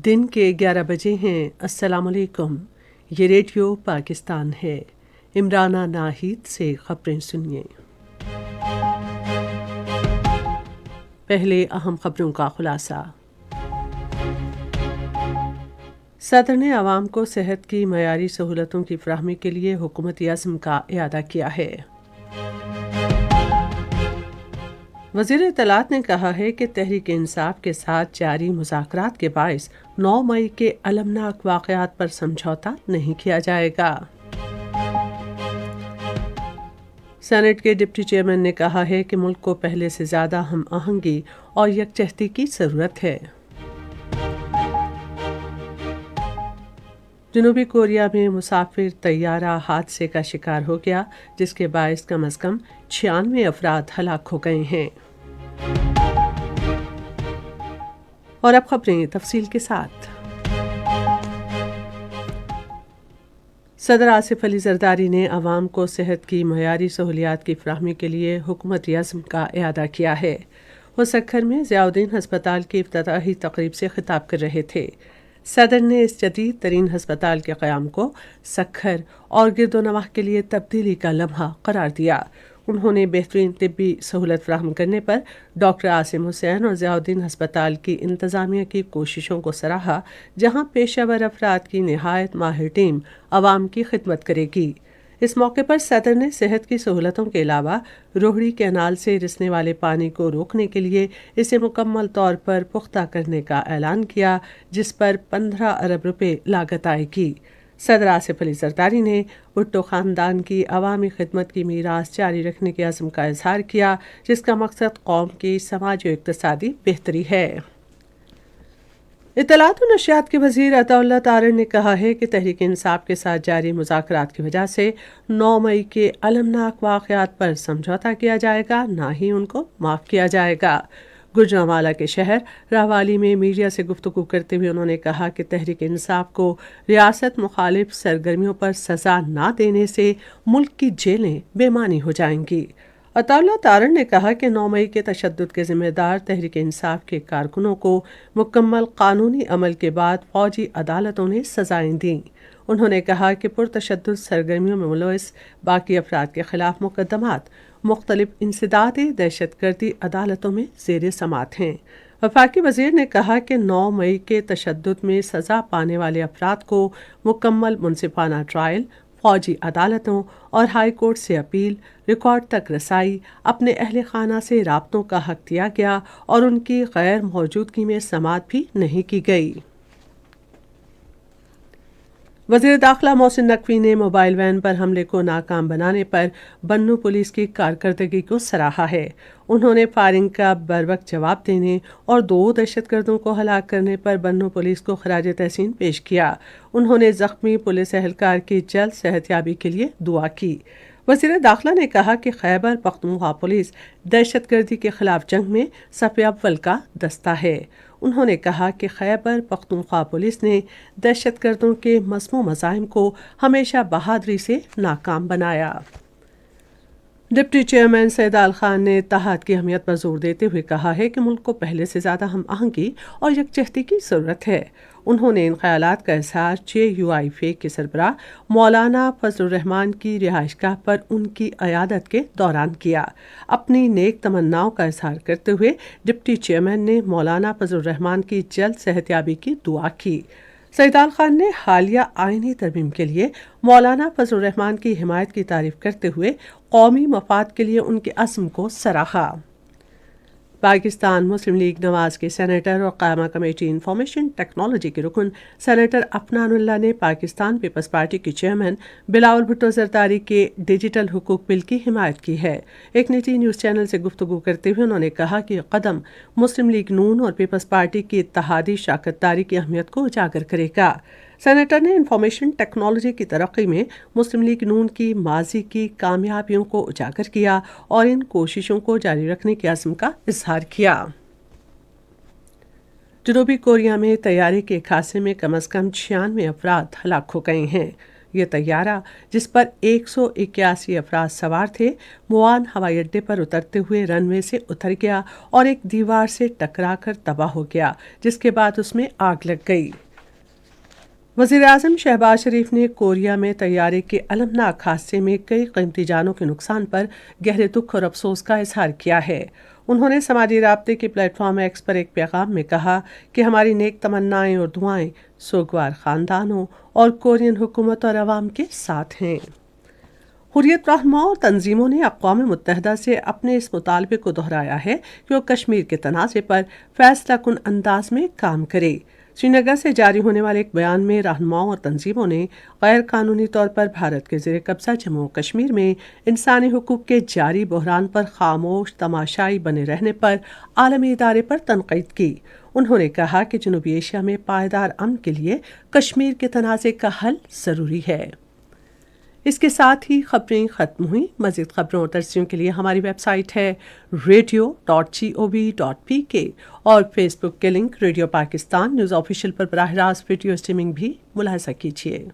दिन के 11 बजे हैं। अस्सलाम वालेकुम। ये रेडियो पाकिस्तान है। इमराना नाहिद से खबरें सुनिए। पहले अहम खबरों का खुलासा। सदर ने आवाम को सेहत की मयारी सहूलतों की फराहमी के लिए हुकूमती अज़्म का इआदा किया है। वज़ीर इत्तलात ने कहा है कि तहरीक इंसाफ के साथ जारी मुज़ाकरात के बाइस 9 मई के अलमनाक वाक़यात पर समझौता नहीं किया जाएगा। सेनेट के डिप्टी चेयरमैन ने कहा है कि मुल्क को पहले से ज़्यादा हम आहंगी और यकजहती की ज़रूरत है। जनूबी कोरिया में मुसाफिर तैयारा हादसे का शिकार हो गया, जिसके बाइस कम अज़ कम 96 अफराद हलाक हो गए हैं। और अब खबरें तफसील के साथ। सदर आसिफ अली जरदारी ने आवाम को सेहत की मयारी सहूलियात की फराहमी के लिए हुकूमती अज़्म का इआदा किया है। वो सक्खर में ज़ियाउद्दीन हस्पताल की इफ्तिताही तकरीब से खिताब कर रहे थे। सदर ने इस जदीद तरीन हस्पताल के क़याम को सक्खर और गिरदोनवाह के लिए तब्दीली का लम्हा करार दिया। उन्होंने बेहतरीन तिब्बी सहूलत फराहम करने पर डॉक्टर आसिम हुसैन और ज़ियाउद्दीन हस्पताल की इंतज़ामिया की कोशिशों को सराहा, जहाँ पेशावर अफराद की निहायत माहिर टीम आवाम की खिदमत करेगी। इस मौके पर सदर ने सेहत की सहूलतों के अलावा रोहड़ी कैनाल से रिसने वाले पानी को रोकने के लिए इसे मुकम्मल तौर पर पुख्ता करने का ऐलान किया, जिस पर 15 अरब रुपए लागत आएगी। सदर आसिफ अली जरदारी ने भुट्टो ख़ानदान की अवामी खिदमत की मीरास जारी रखने के अज़्म का इज़हार किया, जिसका मकसद कौम की समाजी और इक़्तिसादी बेहतरी है। इत्तलात व नशियात के वज़ीर अताउल्लाह तारड़ ने कहा है कि तहरीक इंसाफ के साथ जारी मुज़ाकरात की वजह से 9 मई के अलमनाक वाक़यात पर समझौता किया जाएगा, ना ही उनको माफ़ किया जाएगा। गुजरांवाला के शहर रावाली में मीडिया से गुफ्तगू करते हुए उन्होंने कहा कि तहरीक इंसाफ को रियासत मुखालिफ सरगर्मियों पर सज़ा ना देने से मुल्क की जेलें बेमानी हो जाएंगी। अताउल्लाह तारड़ ने कहा कि 9 मई के तशद्दुद के ज़िम्मेदार तहरीक इंसाफ के कारकुनों को मुकम्मल कानूनी अमल के बाद फ़ौजी अदालतों ने सज़ाएं दीं। उन्होंने कहा कि पुरतशद्दुद सरगर्मियों में मुलविस बाकी अफराद के खिलाफ मुकदमात मुख्तलिफ इंसदादी दहशतगर्दी अदालतों में ज़ेर समात हैं। वफाकी वज़ीर ने कहा कि 9 मई के तशद्दुद में सज़ा पाने वाले अफराद को मुकम्मल मुनसिफाना ट्रायल, फ़ौजी अदालतों और हाई कोर्ट से अपील, रिकॉर्ड तक रसाई, अपने अहल खाना से राब्तों का हक दिया गया और उनकी गैर मौजूदगी में समाअत भी नहीं की गई। वज़ीर दाखिला मोहसिन नकवी ने मोबाइल वैन पर हमले को नाकाम बनाने पर बन्नू पुलिस की कारकर्दगी को सराहा है। उन्होंने फायरिंग का बरवक्त जवाब देने और 2 दहशतगर्दों को हलाक करने पर बन्नू पुलिस को खराज तहसीन पेश किया। उन्होंने ज़ख्मी पुलिस एहलकार की जल्द सेहतयाबी के लिए दुआ की। वज़ीर दाखिला ने कहा कि खैबर पख्तूनख्वा पुलिस दहशतगर्दी के खिलाफ जंग में सफ़े अव्वल का दस्ता है। उन्होंने कहा कि खैबर पख्तूनख्वा पुलिस ने दहशतगर्दों के मज़मूम मज़ाहिम को हमेशा बहादुरी से नाकाम बनाया। डिप्टी चेयरमैन सैयद आल खान ने इत्तेहाद की अहमियत पर जोर देते हुए कहा है कि मुल्क को पहले से ज़्यादा हम आहंगी और यकजहती की ज़रूरत है। उन्होंने इन ख्यालात का इज़हार JUIFA के सरबराह मौलाना फजलुर रहमान की रिहाइशगाह पर उनकी क़यादत के दौरान किया। अपनी नेक तमन्नाओं का इज़हार करते हुए डिप्टी चेयरमैन ने मौलाना फजलुर रहमान की जल्द सेहतयाबी की दुआ की। सैयद आल खान ने हालिया आईनी तरमीम के लिए मौलाना फजलुर रहमान की हिमायत की तारीफ करते हुए कौमी मफाद के लिए उनके अज़्म को सराहा। पाकिस्तान मुस्लिम लीग नवाज़ के सेनेटर और क़यामा कमेटी इंफॉर्मेशन टेक्नोलॉजी के रुकन सेनेटर अफनानुल्लाह ने पाकिस्तान पीपल्स पार्टी के चेयरमैन बिलावल भुट्टो ज़रदारी के डिजिटल हुकूक बिल की हिमायत की है। एक निजी न्यूज़ चैनल से गुफ्तगू करते हुए उन्होंने कहा कि कदम मुस्लिम लीग नून और पीपल्स पार्टी की इत्तेहादी शाकतदारी की अहमियत को उजागर करेगा। सेनेटर ने इंफॉर्मेशन टेक्नोलॉजी की तरक्की में मुस्लिम लीग नून की माजी की कामयाबियों को उजागर किया और इन कोशिशों को जारी रखने के अज़्म का इज़हार किया। जनूबी कोरिया में तैयारी के एक हादसे में कम अज़ कम 96 अफराद हलाक हो गए हैं। یہ طیارہ جس پر 181 افراد سوار تھے موان ہوائی اڈے پر اترتے ہوئے رن وے سے اتر گیا اور ایک دیوار سے ٹکرا کر تباہ ہو گیا، جس کے بعد اس میں آگ لگ گئی۔ وزیراعظم شہباز شریف نے کوریا میں طیارے کے المناک حادثے میں کئی قیمتی جانوں کے نقصان پر گہرے دکھ اور افسوس کا اظہار کیا ہے۔ انہوں نے سماجی رابطے کے پلیٹ فارم ایکس پر ایک پیغام میں کہا کہ ہماری نیک تمنائیں اور دعائیں سوگوار خاندانوں اور کورین حکومت اور عوام کے ساتھ ہیں۔ حریت رہنماؤں اور تنظیموں نے اقوام متحدہ سے اپنے اس مطالبے کو دہرایا ہے کہ وہ کشمیر کے تنازع پر فیصلہ کن انداز میں کام کرے۔ سری نگر سے جاری ہونے والے ایک بیان میں رہنماؤں اور تنظیموں نے غیر قانونی طور پر بھارت کے زیر قبضہ جموں و کشمیر میں انسانی حقوق کے جاری بحران پر خاموش تماشائی بنے رہنے پر عالمی ادارے پر تنقید کی۔ انہوں نے کہا کہ جنوبی ایشیا میں پائیدار امن کے لیے کشمیر کے تنازع کا حل ضروری ہے۔ اس کے ساتھ ہی خبریں ختم ہوئیں۔ مزید خبروں اور ترسیوں کے لیے ہماری ویب سائٹ ہے radio.gov.pk اور فیس بک کے link radio Pakistan news official پر براہ راست ویڈیو اسٹریمنگ بھی ملاحظہ کیجیے۔